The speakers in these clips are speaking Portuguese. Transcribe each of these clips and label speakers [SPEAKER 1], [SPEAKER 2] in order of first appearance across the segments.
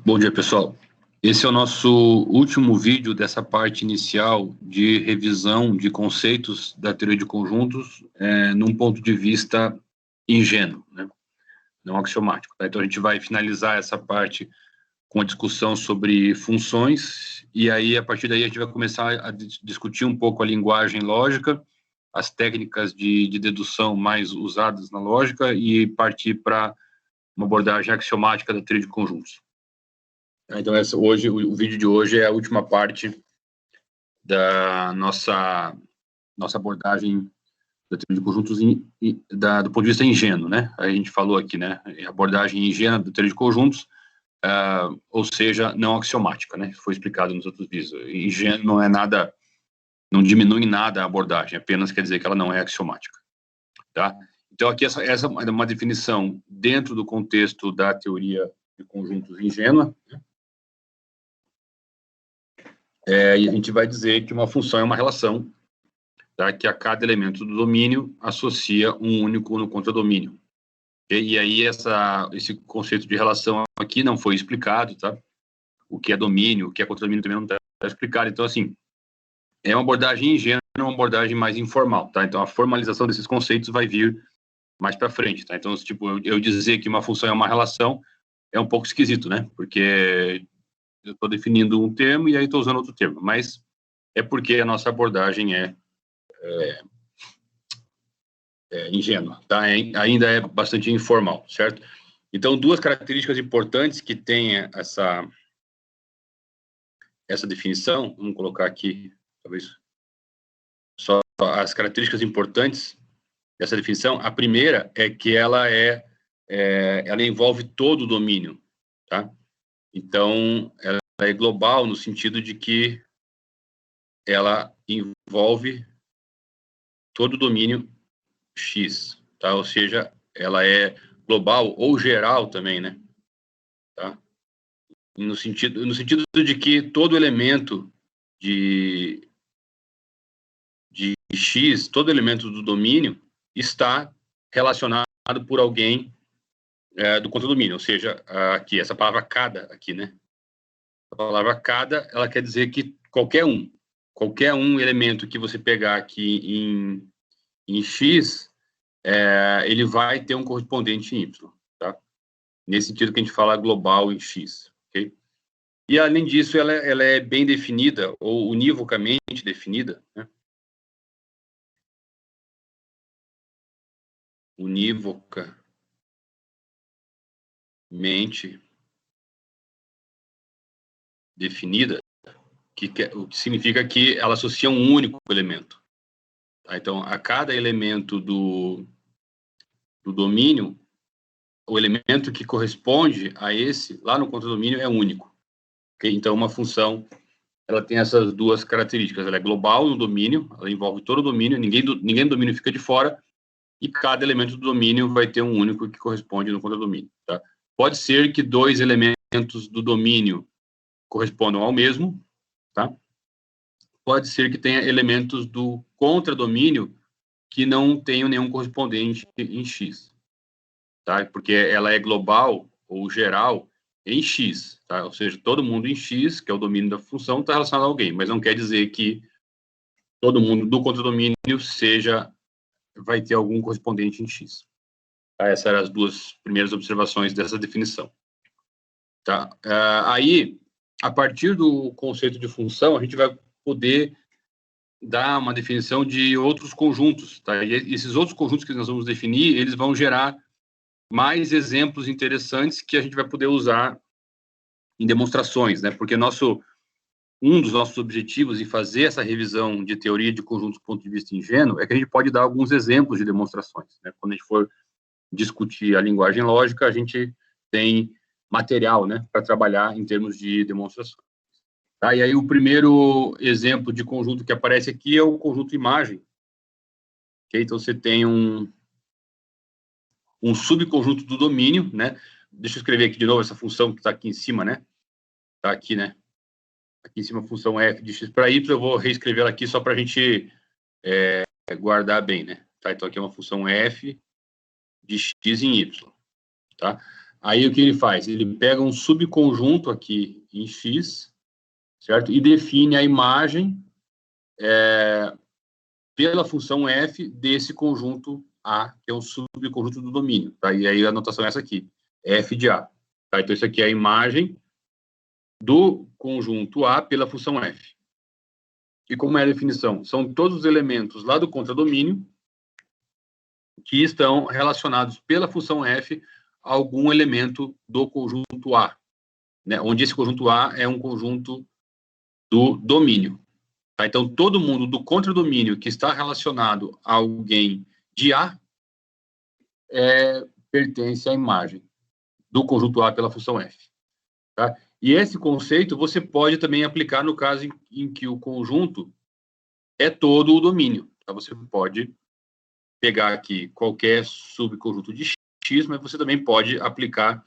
[SPEAKER 1] Bom dia, pessoal. Esse é o nosso último vídeo dessa parte inicial de revisão de conceitos da teoria de conjuntos num ponto de vista ingênuo, né? Não axiomático. Tá? Então, a gente vai finalizar essa parte com a discussão sobre funções, e aí, a partir daí, a gente vai começar a discutir um pouco a linguagem lógica, as técnicas de dedução mais usadas na lógica, e partir para uma abordagem axiomática da teoria de conjuntos. Então, o vídeo de hoje é a última parte da nossa abordagem da teoria de conjuntos do ponto de vista ingênuo, né? A gente falou aqui, né? Abordagem ingênua da teoria de conjuntos, ou seja, não axiomática, né? Foi explicado nos outros vídeos. Ingênuo não é nada, não diminui em nada a abordagem, apenas quer dizer que ela não é axiomática, tá? Então, aqui essa é uma definição dentro do contexto da teoria de conjuntos ingênua, né? E a gente vai dizer que uma função é uma relação, tá? Que a cada elemento do domínio associa um único no contradomínio. E aí esse conceito de relação aqui não foi explicado, tá? O que é domínio, o que é contradomínio também não está explicado. Então, assim, é uma abordagem ingênua, uma abordagem mais informal, tá? Então, a formalização desses conceitos vai vir mais para frente, tá? Então, tipo, eu dizer que uma função é uma relação é um pouco esquisito, né? Porque eu estou definindo um termo e aí estou usando outro termo, mas é porque a nossa abordagem é ingênua, tá? Ainda é bastante informal, certo? Então, duas características importantes que tem essa definição, vamos colocar aqui, talvez, só as características importantes dessa definição. A primeira é que ela envolve todo o domínio, tá? Então, ela é global no sentido de que ela envolve todo o domínio X, tá? Ou seja, ela é global ou geral também, né? Tá? No sentido de que todo elemento de X, todo elemento do domínio está relacionado por alguém do contradomínio, ou seja, aqui, essa palavra cada aqui, né? A palavra cada, ela quer dizer que qualquer um elemento que você pegar aqui em X, ele vai ter um correspondente em Y, tá? Nesse sentido que a gente fala global em X, ok? E, além disso, ela é bem definida, ou univocamente definida, né? Univocamente definida, o que significa que ela associa um único elemento. Tá? Então, a cada elemento do domínio, o elemento que corresponde a esse, lá no contradomínio, é único. Okay? Então, uma função, ela tem essas duas características. Ela é global no domínio, ela envolve todo o domínio, ninguém do domínio fica de fora, e cada elemento do domínio vai ter um único que corresponde no contradomínio. Tá? Pode ser que dois elementos do domínio correspondam ao mesmo, tá? Pode ser que tenha elementos do contradomínio que não tenham nenhum correspondente em X, tá? Porque ela é global ou geral em X, tá? Ou seja, todo mundo em X, que é o domínio da função, está relacionado a alguém, mas não quer dizer que todo mundo do contradomínio vai ter algum correspondente em X. Tá? Essas eram as duas primeiras observações dessa definição. Tá? Aí, a partir do conceito de função, a gente vai poder dar uma definição de outros conjuntos, tá? E esses outros conjuntos que nós vamos definir, eles vão gerar mais exemplos interessantes que a gente vai poder usar em demonstrações, né? Porque um dos nossos objetivos em fazer essa revisão de teoria de conjuntos do ponto de vista ingênuo é que a gente pode dar alguns exemplos de demonstrações, né? Quando a gente for discutir a linguagem lógica, a gente tem material, né, para trabalhar em termos de demonstrações. Tá? E aí o primeiro exemplo de conjunto que aparece aqui é o conjunto imagem. Okay? Então, você tem um subconjunto do domínio, né? Deixa eu escrever aqui de novo essa função que está aqui em cima, né? Está aqui, né? Aqui em cima a função f de x para y, eu vou reescrever ela aqui só para a gente guardar bem, né? Tá? Então, aqui é uma função f de x em y, tá? Aí o que ele faz? Ele pega um subconjunto aqui em X, certo? E define a imagem pela função f desse conjunto A, que é um subconjunto do domínio. Tá? E aí a notação é essa aqui, f de A. Tá? Então isso aqui é a imagem do conjunto A pela função f. E como é a definição? São todos os elementos lá do contradomínio que estão relacionados pela função f a algum elemento do conjunto A, né? Onde esse conjunto A é um conjunto do domínio. Tá? Então, todo mundo do contradomínio que está relacionado a alguém de A pertence à imagem do conjunto A pela função f. Tá? E esse conceito você pode também aplicar no caso em que o conjunto é todo o domínio. Tá? Você pode pegar aqui qualquer subconjunto de X, mas você também pode aplicar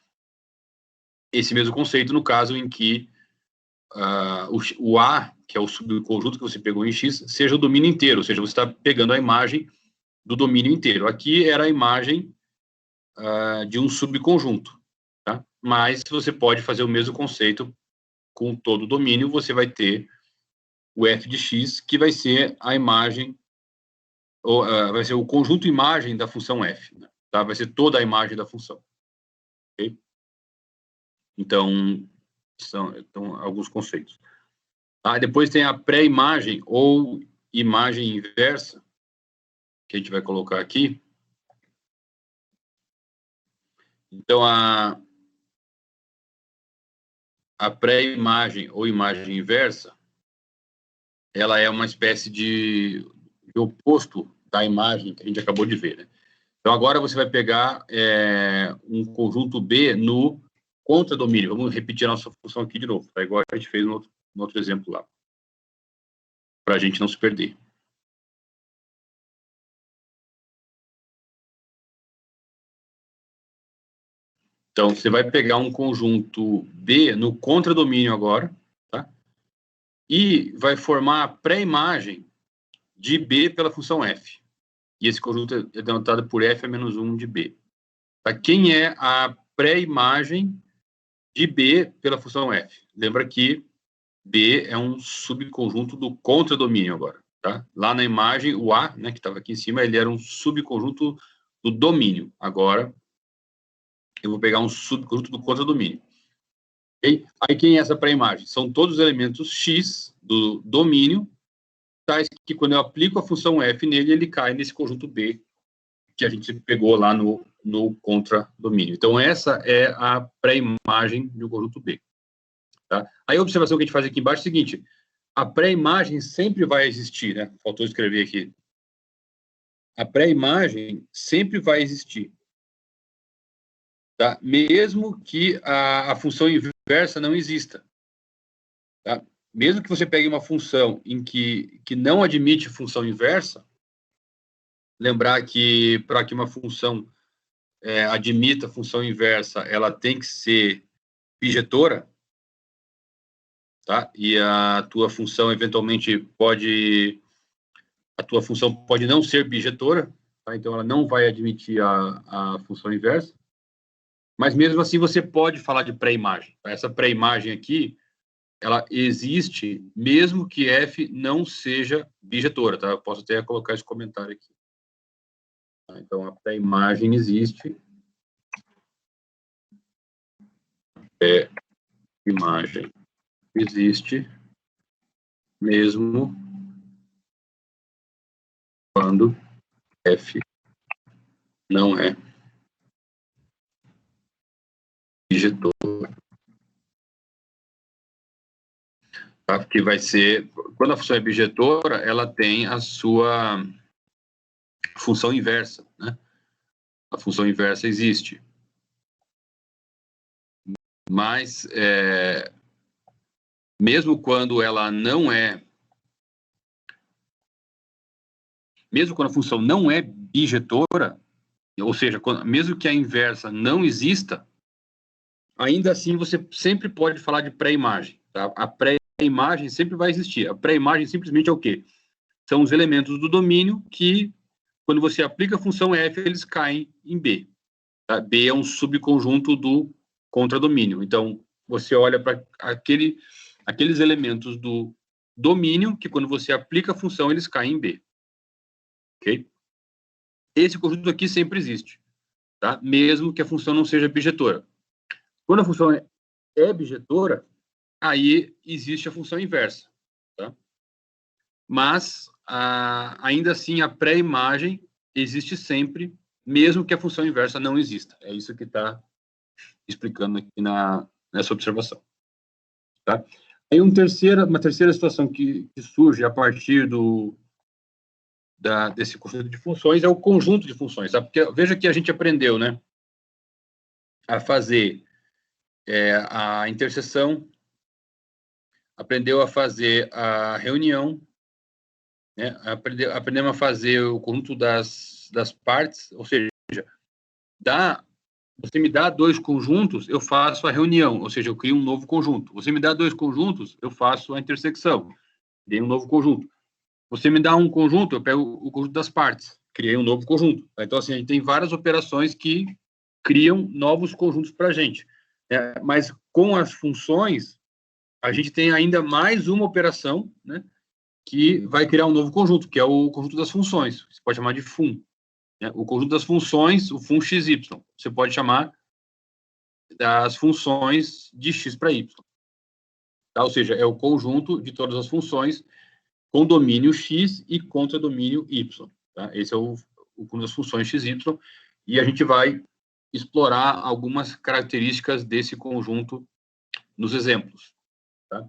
[SPEAKER 1] esse mesmo conceito no caso em que o A, que é o subconjunto que você pegou em X, seja o domínio inteiro, ou seja, você está pegando a imagem do domínio inteiro. Aqui era a imagem de um subconjunto, tá? Mas você pode fazer o mesmo conceito com todo o domínio, você vai ter o f de x, que vai ser a imagem, ou vai ser o conjunto imagem da função f, né? Tá? Vai ser toda a imagem da função. Okay? Então, são alguns conceitos. Depois tem a pré-imagem ou imagem inversa, que a gente vai colocar aqui. Então, a pré-imagem ou imagem inversa, ela é uma espécie de oposto da imagem que a gente acabou de ver, né? Então, agora você vai pegar um conjunto B no contradomínio. Vamos repetir a nossa função aqui de novo, tá? Igual a gente fez no outro exemplo lá, para a gente não se perder. Então, você vai pegar um conjunto B no contradomínio agora, tá? E vai formar a pré-imagem de B pela função f. E esse conjunto é denotado por f a menos 1 de B. Tá? Quem é a pré-imagem de B pela função f? Lembra que B é um subconjunto do contradomínio agora. Tá? Lá na imagem, o A, né, que estava aqui em cima, ele era um subconjunto do domínio. Agora, eu vou pegar um subconjunto do contradomínio. Okay? Aí, quem é essa pré-imagem? São todos os elementos x do domínio, tais que quando eu aplico a função f nele, ele cai nesse conjunto B, que a gente pegou lá no contradomínio. Então, essa é a pré-imagem do conjunto B. Tá? Aí, a observação que a gente faz aqui embaixo é a seguinte: a pré-imagem sempre vai existir, né? Faltou escrever aqui. A pré-imagem sempre vai existir. Tá? Mesmo que a função inversa não exista. Tá? Mesmo que você pegue uma função em que não admite função inversa, lembrar que para que uma função admita função inversa, ela tem que ser bijetora, tá? E a tua função eventualmente pode não ser bijetora, tá? Então ela não vai admitir a função inversa, mas mesmo assim você pode falar de pré-imagem. Tá? Essa pré-imagem aqui, ela existe mesmo que f não seja bijetora, tá? Eu posso até colocar esse comentário aqui. Tá? Então a pré-imagem existe. Imagem existe mesmo quando f não é bijetora. Tá? Porque vai ser, quando a função é bijetora, ela tem a sua função inversa, né? A função inversa existe. Mas, mesmo quando ela não é... Mesmo quando a função não é bijetora, ou seja, mesmo que a inversa não exista, ainda assim você sempre pode falar de pré-imagem. Tá? A pré-imagem sempre vai existir. A pré-imagem simplesmente é o quê? São os elementos do domínio que, quando você aplica a função f, eles caem em B. Tá? B é um subconjunto do contradomínio. Então, você olha para aqueles elementos do domínio que, quando você aplica a função, eles caem em B. Ok? Esse conjunto aqui sempre existe, tá? Mesmo que a função não seja bijetora. Quando a função é bijetora, aí existe a função inversa, tá? Mas, ainda assim, a pré-imagem existe sempre, mesmo que a função inversa não exista. É isso que está explicando aqui nessa observação. Tá? Aí uma terceira situação que surge a partir desse conjunto de funções é o conjunto de funções. Tá? Porque veja que a gente aprendeu, né, a fazer a interseção, aprendeu a fazer a reunião, né, aprendemos a fazer o conjunto das partes, ou seja, você me dá dois conjuntos, eu faço a reunião, ou seja, eu crio um novo conjunto. Você me dá dois conjuntos, eu faço a intersecção, criei um novo conjunto. Você me dá um conjunto, eu pego o conjunto das partes, criei um novo conjunto. Então, assim, a gente tem várias operações que criam novos conjuntos para a gente. Mas com as funções, a gente tem ainda mais uma operação, né, que vai criar um novo conjunto, que é o conjunto das funções. Você pode chamar de fun. Né? O conjunto das funções, o fun xy. Você pode chamar das funções de x para y. Tá? Ou seja, é o conjunto de todas as funções com domínio x e contra domínio y. Tá? Esse é o conjunto das funções x, y, e a gente vai explorar algumas características desse conjunto nos exemplos. Tá?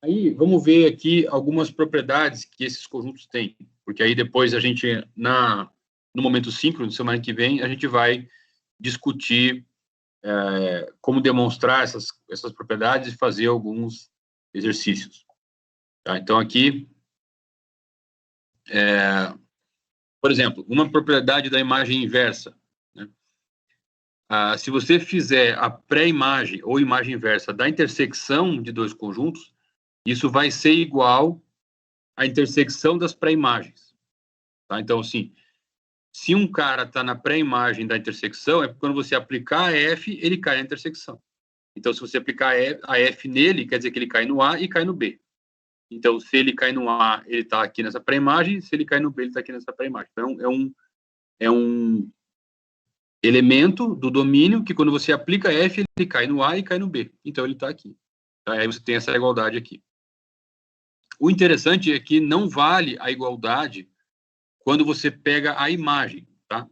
[SPEAKER 1] Aí, vamos ver aqui algumas propriedades que esses conjuntos têm, porque aí depois a gente, no momento síncrono, semana que vem, a gente vai discutir como demonstrar essas propriedades e fazer alguns exercícios. Tá? Então, aqui, por exemplo, uma propriedade da imagem inversa. Né? Se você fizer a pré-imagem ou imagem inversa da intersecção de dois conjuntos, isso vai ser igual à intersecção das pré-imagens. Tá? Então, assim, se um cara está na pré-imagem da intersecção, é porque quando você aplicar a F, ele cai na intersecção. Então, se você aplicar a F nele, quer dizer que ele cai no A e cai no B. Então, se ele cai no A, ele está aqui nessa pré-imagem, se ele cai no B, ele está aqui nessa pré-imagem. Então, é um elemento do domínio que, quando você aplica F, ele cai no A e cai no B. Então, ele está aqui. Tá? Aí você tem essa igualdade aqui. O interessante é que não vale a igualdade quando você pega a imagem. Tá?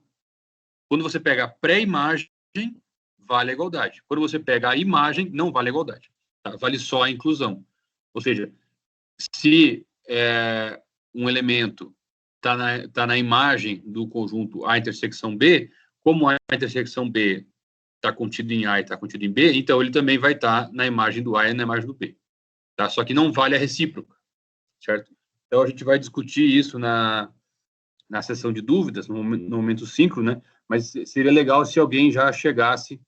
[SPEAKER 1] Quando você pega a pré-imagem, vale a igualdade. Quando você pega a imagem, não vale a igualdade. Tá? Vale só a inclusão. Ou seja, se um elemento está na imagem do conjunto A intersecção B, como a intersecção B está contida em A e está contida em B, então ele também vai estar na imagem do A e na imagem do B. Tá? Só que não vale a recíproca, certo? Então a gente vai discutir isso na sessão de dúvidas, no momento síncrono, né? Mas seria legal se alguém já chegasse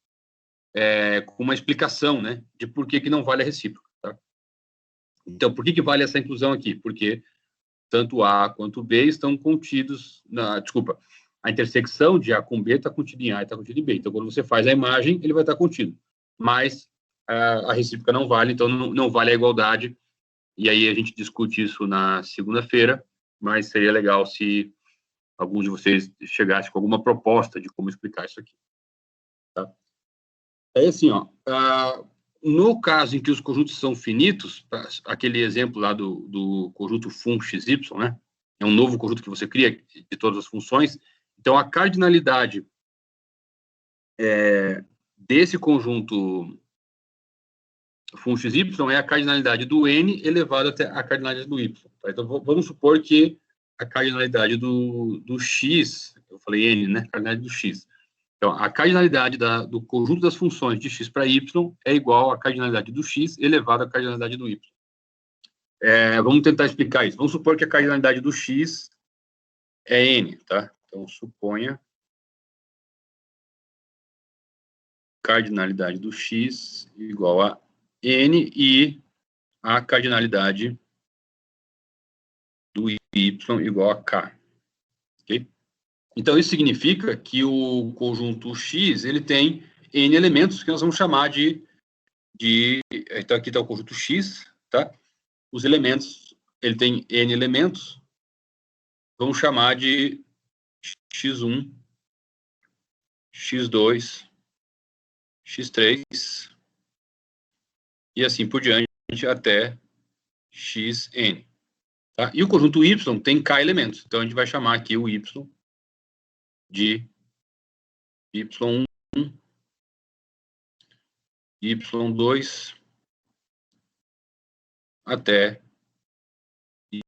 [SPEAKER 1] com uma explicação, né, de por que não vale a recíproca. Tá? Então, por que vale essa inclusão aqui? Porque tanto A quanto B estão contidos desculpa, a intersecção de A com B está contida em A e está contida em B. Então, quando você faz a imagem, ele vai estar contido. Mas a recíproca não vale, então não vale a igualdade. E aí a gente discute isso na segunda-feira, mas seria legal se algum de vocês chegasse com alguma proposta de como explicar isso aqui. Tá? É assim, ó, no caso em que os conjuntos são finitos, aquele exemplo lá do conjunto fun xy, né? É um novo conjunto que você cria de todas as funções. Então, a cardinalidade desse conjunto fun xy é a cardinalidade do n elevado até a cardinalidade do y. Tá? Então, vamos supor que a cardinalidade do x, eu falei n, né? Cardinalidade do x. Então, a cardinalidade do conjunto das funções de x para y é igual à cardinalidade do x elevado à cardinalidade do y. Vamos tentar explicar isso. Vamos supor que a cardinalidade do x é n, tá? Então, suponha cardinalidade do x igual a n e a Então, isso significa que o conjunto X ele tem N elementos que nós vamos chamar de então, aqui está o conjunto X, tá? Os elementos, ele tem N elementos, vamos chamar de X1, X2, X3, e assim por diante, até Xn. Tá? E o conjunto Y tem K elementos, então a gente vai chamar aqui o Y de Y1, Y2, até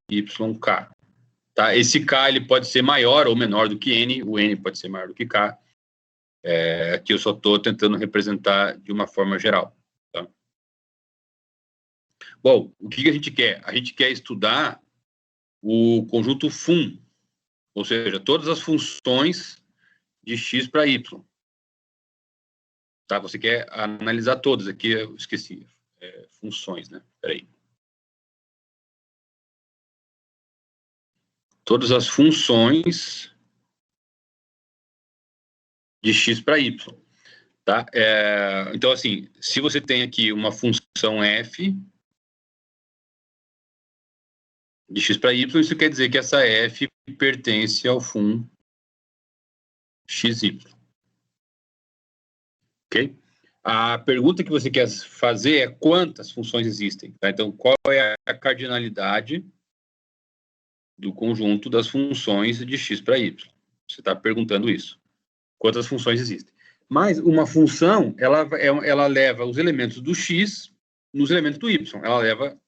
[SPEAKER 1] YK. Tá? Esse K ele pode ser maior ou menor do que N, o N pode ser maior do que K. Aqui eu só estou tentando representar de uma forma geral. Tá? Bom, o que a gente quer? A gente quer estudar o conjunto fun, ou seja, todas as funções de x para y. Tá? Você quer analisar todas. Aqui eu esqueci. Funções, né? Peraí. Todas as funções de x para y. Tá? Então, assim, se você tem aqui uma função f de x para y, isso quer dizer que essa f pertence ao fun xy. Ok? A pergunta que você quer fazer é quantas funções existem. Tá? Então, qual é a cardinalidade do conjunto das funções de x para y? Você está perguntando isso. Quantas funções existem? Mas uma função, ela leva os elementos do x nos elementos do y. Ela leva,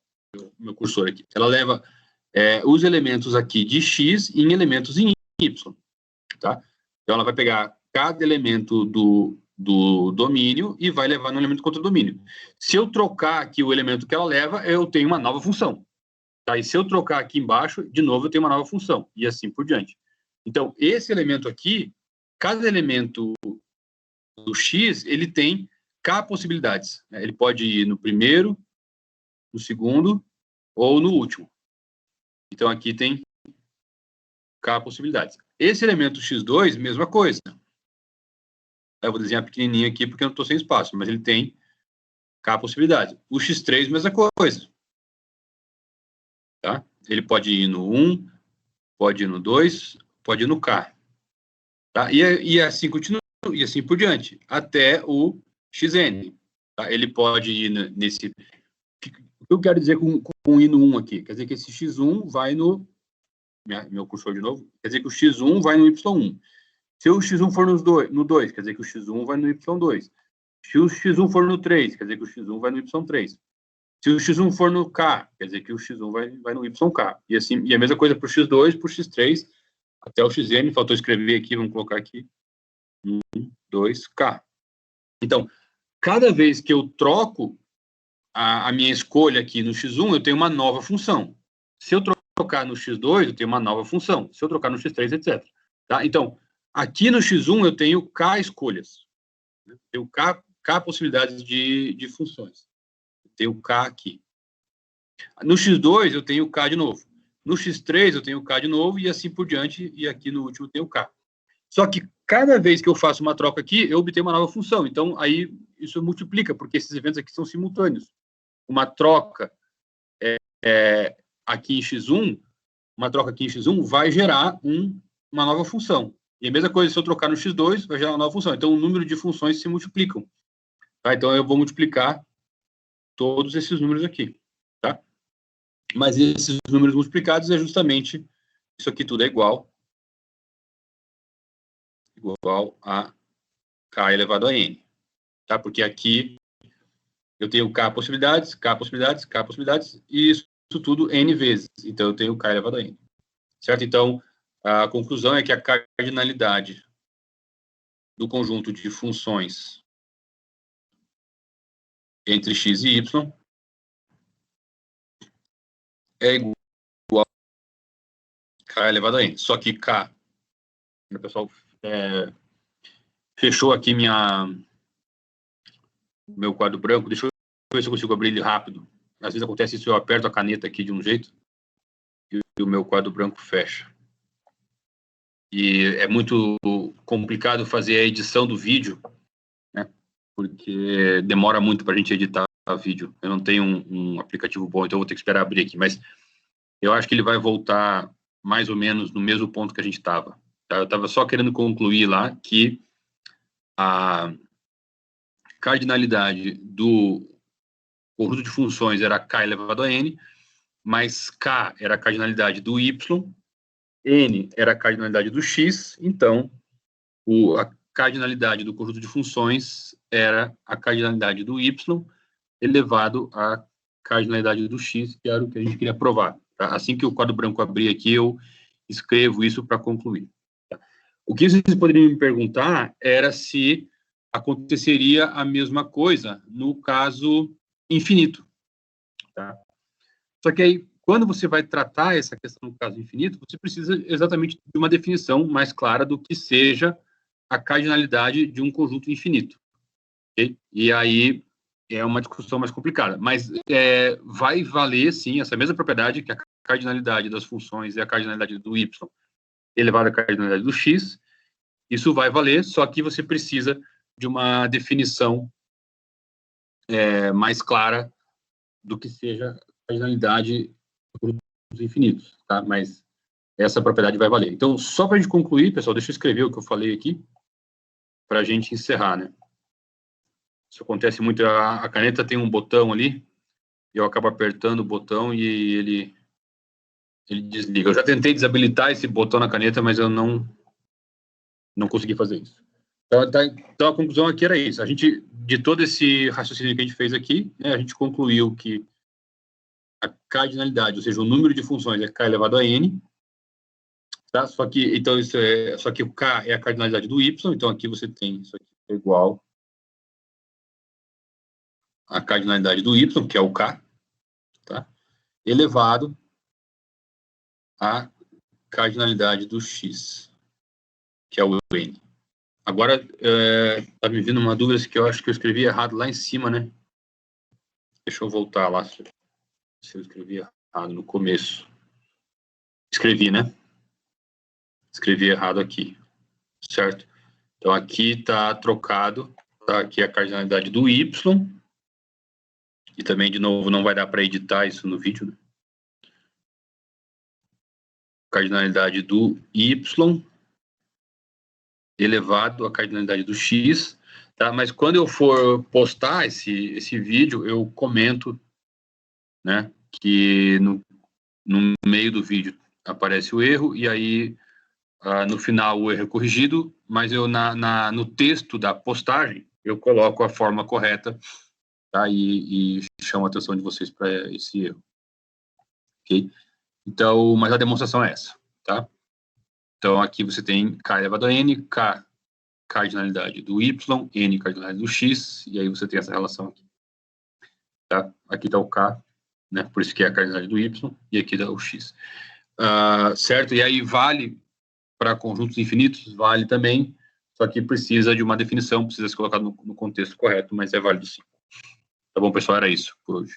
[SPEAKER 1] meu cursor aqui, ela leva os elementos aqui de x em elementos em y. Tá? Então, ela vai pegar cada elemento do domínio e vai levar no elemento contra domínio. Se eu trocar aqui o elemento que ela leva, eu tenho uma nova função. Tá? E se eu trocar aqui embaixo, de novo, eu tenho uma nova função. E assim por diante. Então, esse elemento aqui, cada elemento do x, ele tem k possibilidades. Né? Ele pode ir no primeiro, no segundo ou no último. Então, aqui tem k possibilidades. Esse elemento x2, mesma coisa. Eu vou desenhar pequenininho aqui porque eu não estou sem espaço, mas ele tem k possibilidades. O x3, mesma coisa. Tá? Ele pode ir no 1, pode ir no 2, pode ir no k. Tá? E assim continua, e assim por diante, até o xn. Tá? Ele pode ir nesse... O que eu quero dizer com ir no 1 aqui? Quer dizer que esse x1 vai no... Meu cursor de novo. Quer dizer que o x1 vai no y1. Se o x1 for no 2, quer dizer que o x1 vai no y2. Se o x1 for no 3, quer dizer que o x1 vai no y3. Se o x1 for no k, quer dizer que o x1 vai no yk. E, assim, e a mesma coisa para o x2, para o x3, até o xn. Faltou escrever aqui, vamos colocar aqui. 1, 2, k. Então, cada vez que eu troco a minha escolha aqui no x1, eu tenho uma nova função. Se eu trocar no x2, eu tenho uma nova função. Se eu trocar no x3, etc. Tá? Então, aqui no x1 eu tenho k escolhas. Eu tenho k possibilidades de funções. Eu tenho k aqui. No x2 eu tenho k de novo. No x3 eu tenho k de novo e assim por diante. E aqui no último eu tenho k. Só que cada vez que eu faço uma troca aqui, eu obtenho uma nova função. Então, aí isso multiplica, porque esses eventos aqui são simultâneos. Uma troca aqui em x1, uma troca aqui em x1 vai gerar uma nova função. E a mesma coisa, se eu trocar no x2, vai gerar uma nova função. Então, o número de funções se multiplicam. Tá? Então, eu vou multiplicar todos esses números aqui. Tá? Mas esses números multiplicados é justamente isso aqui tudo é igual a k elevado a n. Tá? Porque aqui eu tenho k possibilidades, k possibilidades, k possibilidades, e isso tudo n vezes. Então, eu tenho k elevado a n. Certo? Então, a conclusão é que a cardinalidade do conjunto de funções entre x e y é igual a k elevado a n. Só que k, o pessoal fechou aqui meu quadro branco. Deixa eu ver se eu consigo abrir ele rápido. Às vezes acontece isso, eu aperto a caneta aqui de um jeito e o meu quadro branco fecha. e é muito complicado fazer a edição do vídeo, né? Porque demora muito para a gente editar vídeo. Eu não tenho um aplicativo bom, então eu vou ter que esperar abrir aqui. Mas eu acho que ele vai voltar mais ou menos no mesmo ponto que a gente estava. Tá? Eu estava só querendo concluir lá que a cardinalidade do conjunto de funções era k elevado a n, mas k era a cardinalidade do y, n era a cardinalidade do x, então a cardinalidade do conjunto de funções era a cardinalidade do y elevado à cardinalidade do x, que era o que a gente queria provar. Tá? Assim que o quadro branco abrir aqui, eu escrevo isso para concluir. Tá? O que vocês poderiam me perguntar era se aconteceria a mesma coisa no caso infinito. Tá? Só que aí, quando você vai tratar essa questão no caso infinito, você precisa exatamente de uma definição mais clara do que seja a cardinalidade de um conjunto infinito. Okay? E aí é uma discussão mais complicada. Mas vai valer, sim, essa mesma propriedade, que a cardinalidade das funções é a cardinalidade do y elevado à cardinalidade do x. Isso vai valer, só que você precisa de uma definição mais clara do que seja a cardinalidade dos infinitos, tá? Mas essa propriedade vai valer. Então, só para a gente concluir, pessoal, deixa eu escrever o que eu falei aqui, para a gente encerrar, né? Isso acontece muito, a caneta tem um botão ali, e eu acabo apertando o botão e ele desliga. Eu já tentei desabilitar esse botão na caneta, mas eu não consegui fazer isso. Então, a conclusão aqui era isso. A gente, de todo esse raciocínio que a gente fez aqui, né, a gente concluiu que a cardinalidade, ou seja, o número de funções é k elevado a n, tá? Só que o k é a cardinalidade do y, então aqui você tem isso aqui é igual a cardinalidade do y, que é o k, tá? Elevado a cardinalidade do x, que é o n. Agora, tá me vindo uma dúvida que eu acho que eu escrevi errado lá em cima, né? Deixa eu voltar lá, se eu escrevi errado no começo. Escrevi, né? Escrevi errado aqui, certo? Então, aqui tá trocado, tá? Aqui a cardinalidade do y, e também, de novo, não vai dar para editar isso no vídeo, né? Cardinalidade do y elevado à cardinalidade do x, tá? Mas quando eu for postar esse vídeo, eu comento, né, que no meio do vídeo aparece o erro, e aí no final o erro é corrigido, mas eu no texto da postagem eu coloco a forma correta, tá? E chamo a atenção de vocês para esse erro. Ok? Então, mas a demonstração é essa, tá? Então, aqui você tem k elevado a n, k cardinalidade do y, n cardinalidade do x, e aí você tem essa relação aqui. Tá? Aqui está o k, né? Por isso que é a cardinalidade do y, e aqui dá o x. Certo? E aí vale para conjuntos infinitos, vale também, só que precisa de uma definição, precisa ser colocado no contexto correto, mas é válido sim. Tá bom, pessoal? Era isso por hoje.